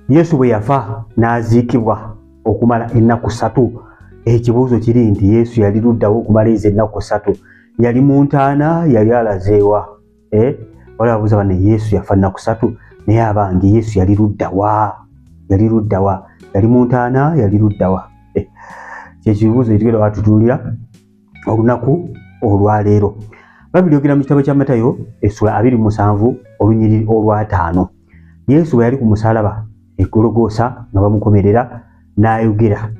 Yesu bwe yafa n'aziikibwa okumala ennaku 3, ekibuuzo kiri nti Yesu yali luddawo okumala ezo ennaku 3? Yali mu ntaana, yali alazeewa? Olabuuza bane Yesu yafa ennaku 3 naye abange Yesu yali luddawa? Yali mu ntaana, yali luddawa? Kyekibuuzo ekigenda watutuulira olunaku olwaleero. Babiri yogera mu kitabo kya Matayo essula 27 olunyiriri olwa 5. Yesu bwe yali ku musalaba Gologoosa nga bamukomerera n'ayogera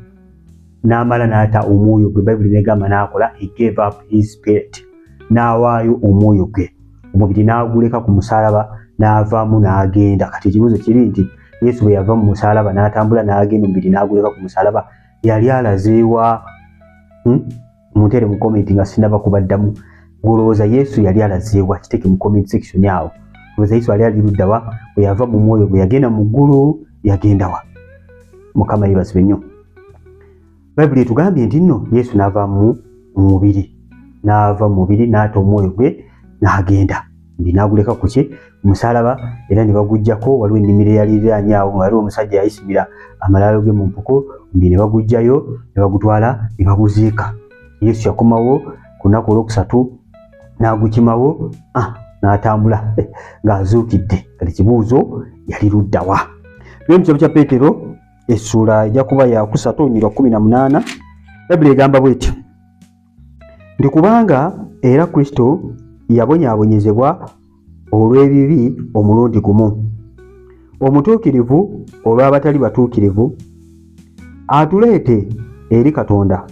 n'amala n'ata omwoyo gwe. Bayibuli negamba n'akola, he gave up his spirit, n'awaayo omwoyo gwe. Omubiri n'aguleka ku musalaba n'avaamu n'agenda. Kati ekibuuzo kiri nti Yesu bwe yava mu musalaba n'atambula n'agenda, omubiri n'aguleka ku musalaba, yali alazeewa? Muntere mu comment nga sinaba kubaddamu. Olowooza Yesu yali alazeewa? Kiteeke mu comment section awo. Olowooza Yesu yali luddawa? Bwe yava mu mwoyo gwe yagenda mu ggulu, yagenda wa? Mukama yeebazibwe nnyo. Bayibuli etugambye nti nno Yesu n'ava mu mubiri n'ata omwoyo gwe n'agenda. N'aguleka ku kye? Musalaba. Era ne bagujjako. Waliwo ennimiro eyaliraanye awo, waliwo omusajja yayisimira amalaalo ge mu mpuku, ne bagujjayo ne bagutwala ne baguziika. Yesu yakomawo ku lunaku olwokusatu n'agukimawo n'atambula ng'azuukidde. Kati kibuuzo, yali luddawa? Mu kitabo kya Peetero essula ejja kuba ya 3:18, Bayibuli egamba bw'eti nti kubanga era Kristo yabonyaabonyezebwa olw'ebibi omulundi gumu, omutuukirivu olw'abatali batuukirivu, atuleete eri Katonda.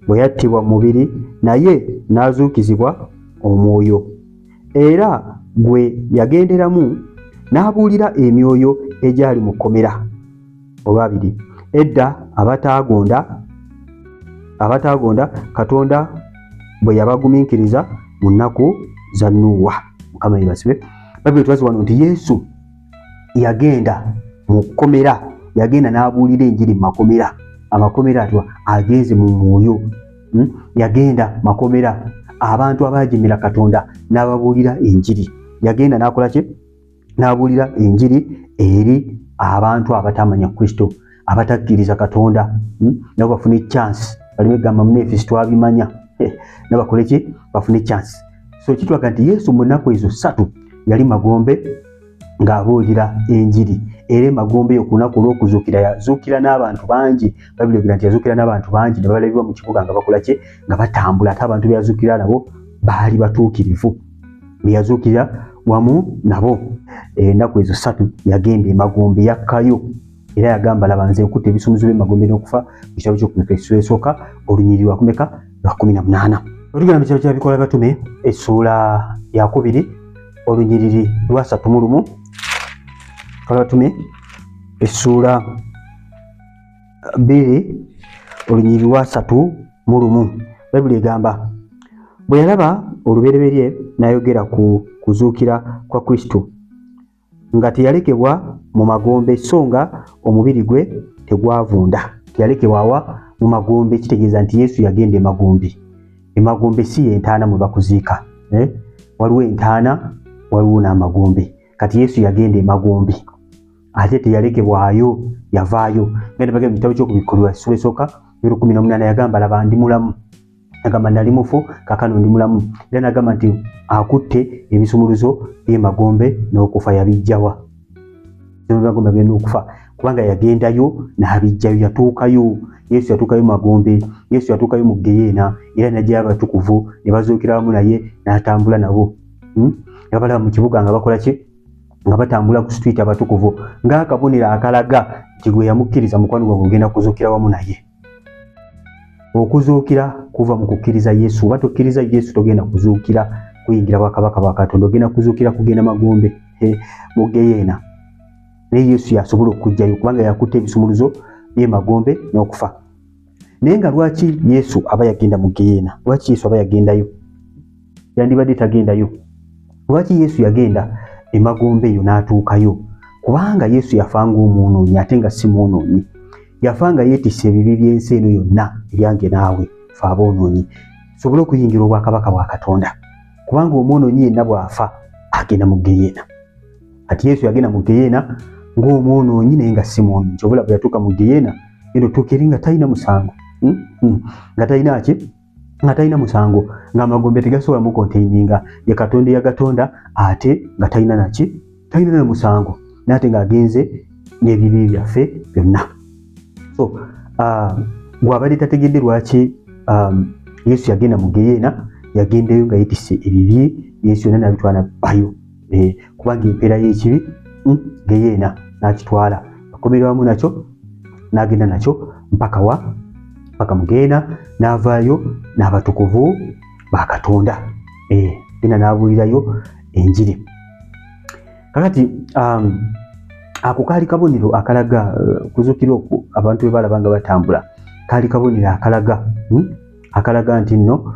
Bwe yattibwa mu mubiri naye n'azuukizibwa omwoyo, era gwe yagenderamu n'abuulira emyoyo egyali mu kkomera. Olwabiri, edda abataagonda Katonda bwe yabagumiikiriza mu nnaku za Nuuwa. Mukama yeebazibwe. Bayibuli etulaze wano nti Yesu yagenda mu kkomera, yagenda n'abuulira enjiri mu makomera. Amakomera atwa agenze mu mwoyo. Yagenda makomera, abantu abajeemera Katonda n'ababuulira enjiri. Yagenda n'akola ki? N'abuulira enjiri eri abantu abatamanya Kristo, abatakkiriza Katonda. Nabo bafune chance. Balimu egamba munefisi twabimanya. Nabakole ki? Bafune chance. So kitulaga nti Yesu mu nnaku ezo 3 yali magombe ng'abuulira enjiri. Era magombe yo ku lunaku olw'okuzuukira yazuukira n'abantu bangi. Bayibuli egamba nti yazuukira n'abantu bangi ne balabibwa mu kibuga nga bakola ki? Nga batambula. Ate abantu be yazuukira nabo baali batuukirivu, be yazuukira wamu nabo. Ennaku ezo 3 yagenda emagombe, yakkayo. Era yagamba laba nze nkutte ebisumuzo by'emagombe n'okufa. Mu kitabo ky'okumeka essula esooka olunyiriri lwa 18. Olugenda mu kitabo ky'ebikola by'abatume essula ya 2 olunyiriri lwa 31. Abatume essula 2 olunyiriri lwa 31. Bayibuli egamba bwe yalaba olubereberye n'ayogera ku kuzuukira kwa Kristo nga teyalekebwa mu magombe, so nga omubiri gwe tegwavunda. Teyalekebwa mu magombe, kitegeeza nti Yesu yagenda emagombe. Emagombe si entaana mwe bakuziika. Waliwo entaana, waliwo n'amagombe. Kati Yesu yagenda emagombe. Ate teyalekebwayo, yavaayo. Ngende bagenda mu kitabo ky'okubikulirwa essula esooka 18 yagamba laba ndi mulamu. Yagamba nali mufu, kaakano ndi mulamu. Era n'agamba nti akutte ebisumuluzo by'emagombe n'okufa yabijjawa. Emagombe agenda okufa kubanga yagendayo n'abijjayo, yatuukayo. Yesu yatuukayo magombe, Yesu yatuukayo mu Geyeena, era n'ajjayo abatukuvu ne bazuukira wamu naye n'atambula nabo. Yabalaba mu kibuga nga bakola ki? Nga batambula ku street abatukuvu, ng'akabonero akalaga nti gwe yamukkiriza mukwano gwe ogenda kuzuukira wamu naye. Okuzuukira kuva mu kukkiriza Yesu. Oba tokkiriza Yesu togenda kuzuukira kuyingira bwakabaka bwa Katonda, ogenda kuzuukira kugenda magombe mu Geyeena. Naye Yesu yasobola okujjayo kubanga yakutte ebisumuluzo by'emagombe n'okufa. Naye nga lwaki Yesu aba yagenda mu Geyeena? Lwaki Yesu aba yagendayo? Yandibadde tagendayo. Lwaki Yesu yagenda emagombe eyo n'atuukayo? Kubanga Yesu yafanga omwonoonyi ate nga si mwonoonyi. Yafanga yeetisse ebibi by'ensi eno yonna ebyange naawe fe aboonoonyi, sobole okuyingira obwakabaka bwa Katonda. Kubanga omwonoonyi yenna bw'afa agenda mu Geyeena. Ati Yesu yagenda mu Geyeena ng'omwonoonyi naye nga si mwonoonyi. Kyobula bwe yatuuka mu Geyeena eno tuuka eri nga talina musango, nga talina ki, nga talina musango, ng'amagombe tegasobola mu konteininga ye Katonda yagatonda ate nga talina naki, talina na musango, n'ate ng'agenze n'ebibi byaffe byonna. So bw'abadde tategedde lwaki Yesu yagenda mu Geyeena, yagendeyo nga yeetisse ebibi, Yesu yonna n'abitwala bayo, kubanga empeera y'ekibi Geyeena n'akitwala, akomerera wamu nakyo n'agenda nakyo mpaka mu Geyeena, n'avaayo n'abatukuvu ba Katonda, genda n'abuulirayo enjiri. Kakati ako kaali kabonero akalaga kuzuukira okwo abantu bwe balaba nga batambula, kaali kabonero akalaga nti nno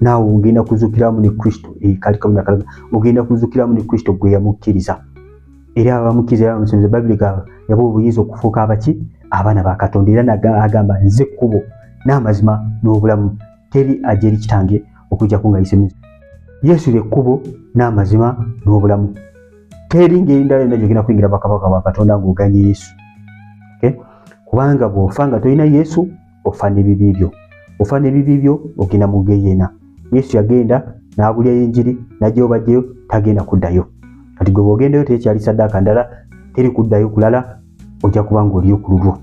naawe ogenda kuzuukiramu ne Kristo, kaali kabonero akalaga ogenda kuzuukiramu ne Kristo gwe yamukkiriza. Era abamukkiriza bamusomesa Bayibuli yaba obuyinza okufuuka abaki, abaana ba Katonda. Era agamba nze kkubo n'amazima n'obulamu, teri ajja eri Kitange okuggyako nga ayise mu Yesu. Ye kkubo n'amazima n'obulamu, teri ngeri ndala yonna gy'ogenda kuyingira bakabaka ba Katonda ng'oganye Yesu. Kubanga bw'ofa nga tolina Yesu ofa n'ebibi byo, ofa n'ebibi byo ogenda mu Geyeena. Yesu yagenda n'abuulirayo enjiri, n'ajjayo bajjayo, tagenda kuddayo. Kati gwe bw'ogendayo tekyali ssaddaaka ndala, teri kuddayo kulala, ojja kuba ng'oliyo ku lulwo.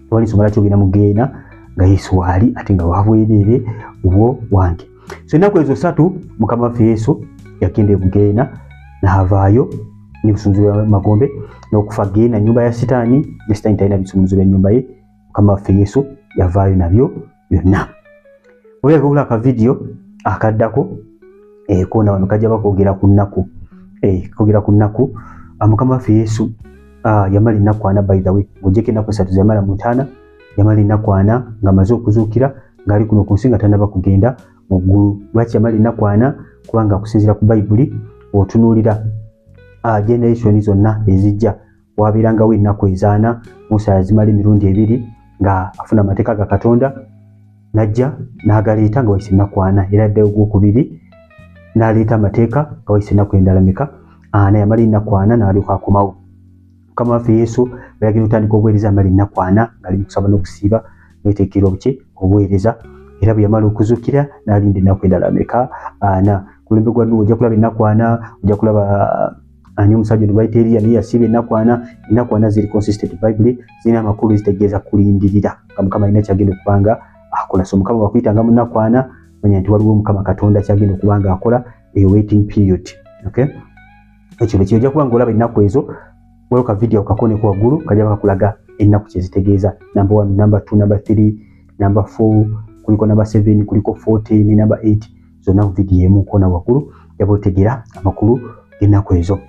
Tewali nsonga lwaki ogenda mu Geyeena nga Yesu waali ate nga wabwereere obwo wange. So ennaku ezo 3 Mukama waffe Yesu yagenda mu Geyeena n'avaayo n'ebisumuluzo by'amagombe n'okufa Geyeena, nnyumba ya Sitaani. Ye Sitaani talina bisumuluzo bya nnyumba ye, Mukama waffe Yesu yavaayo nabyo byonna. Olabika okula aka vidiyo akaddako koona wano kajja bakwogera ku nnaku, kwogera ku nnaku. Mukama waffe Yesu yamala ennaku 4, by the way, ng'oggyeko ennaku 3 yamala mu 5, yamala ennaku 4 ng'amaze okuzuukira ng'ali kuno ku nsi nga tannaba kugenda mu ggulu. Lwaki yamala ennaku 4? Kubanga akusinziira ku Bayibuli otunuulira generation zonna ezijja wabeerangawo ennaku 4, Musa yazimala emirundi 2 nga afuna amateeka ga Katonda, n'ajja n'agaleeta nga wayise ennaku 4, era addayo gwokubiri n'aleeta amateeka nga wayise ennaku endala meka? 4. Yamala ennaku 4 n'alyoka akomawo. Mukama waffe Yesu bwe yagenda otandika obuweereza yamala ennaku 4 ng'ali mu kusaba n'okusiiba n'eteekera obuki obuweereza. Era bwe yamala okuzuukira n'alinda ennaku endala meka? 4. Ku mulembe gwa Nuhu ojja kulaba ennaku 4, ojja kulaba ani omusajja ono bayita Eriya naye yasiiba ennaku 4. Ennaku 4 ziri consistent Bayibuli, zirina amakulu zitegeeza kulindirira nga Mukama alina kyagenda okubanga akola. So Mukama bw'akuyita mu nnaku 4 manya nti waliwo Mukama Katonda kyagenda okubanga akola, a waiting period. Okay, ekyo bwe kijja kuba ng'olaba ennaku ezo, waliwo ka vidiyo kakooneko waggulu kajja bakulaga ennaku kye zitegeeza. Number 1, number 2, number 3, number 4, kuliko number 7, kuliko 40 ne number 8. Zonna ku vidiyo emu koona waggulu yaba otegeera amakulu g'ennaku ezo.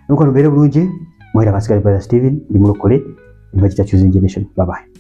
Nuko mubeere bulungi, mwera basigale Brother Steven, ndi mulokole, mbagita Choosing Generation. Bye bye.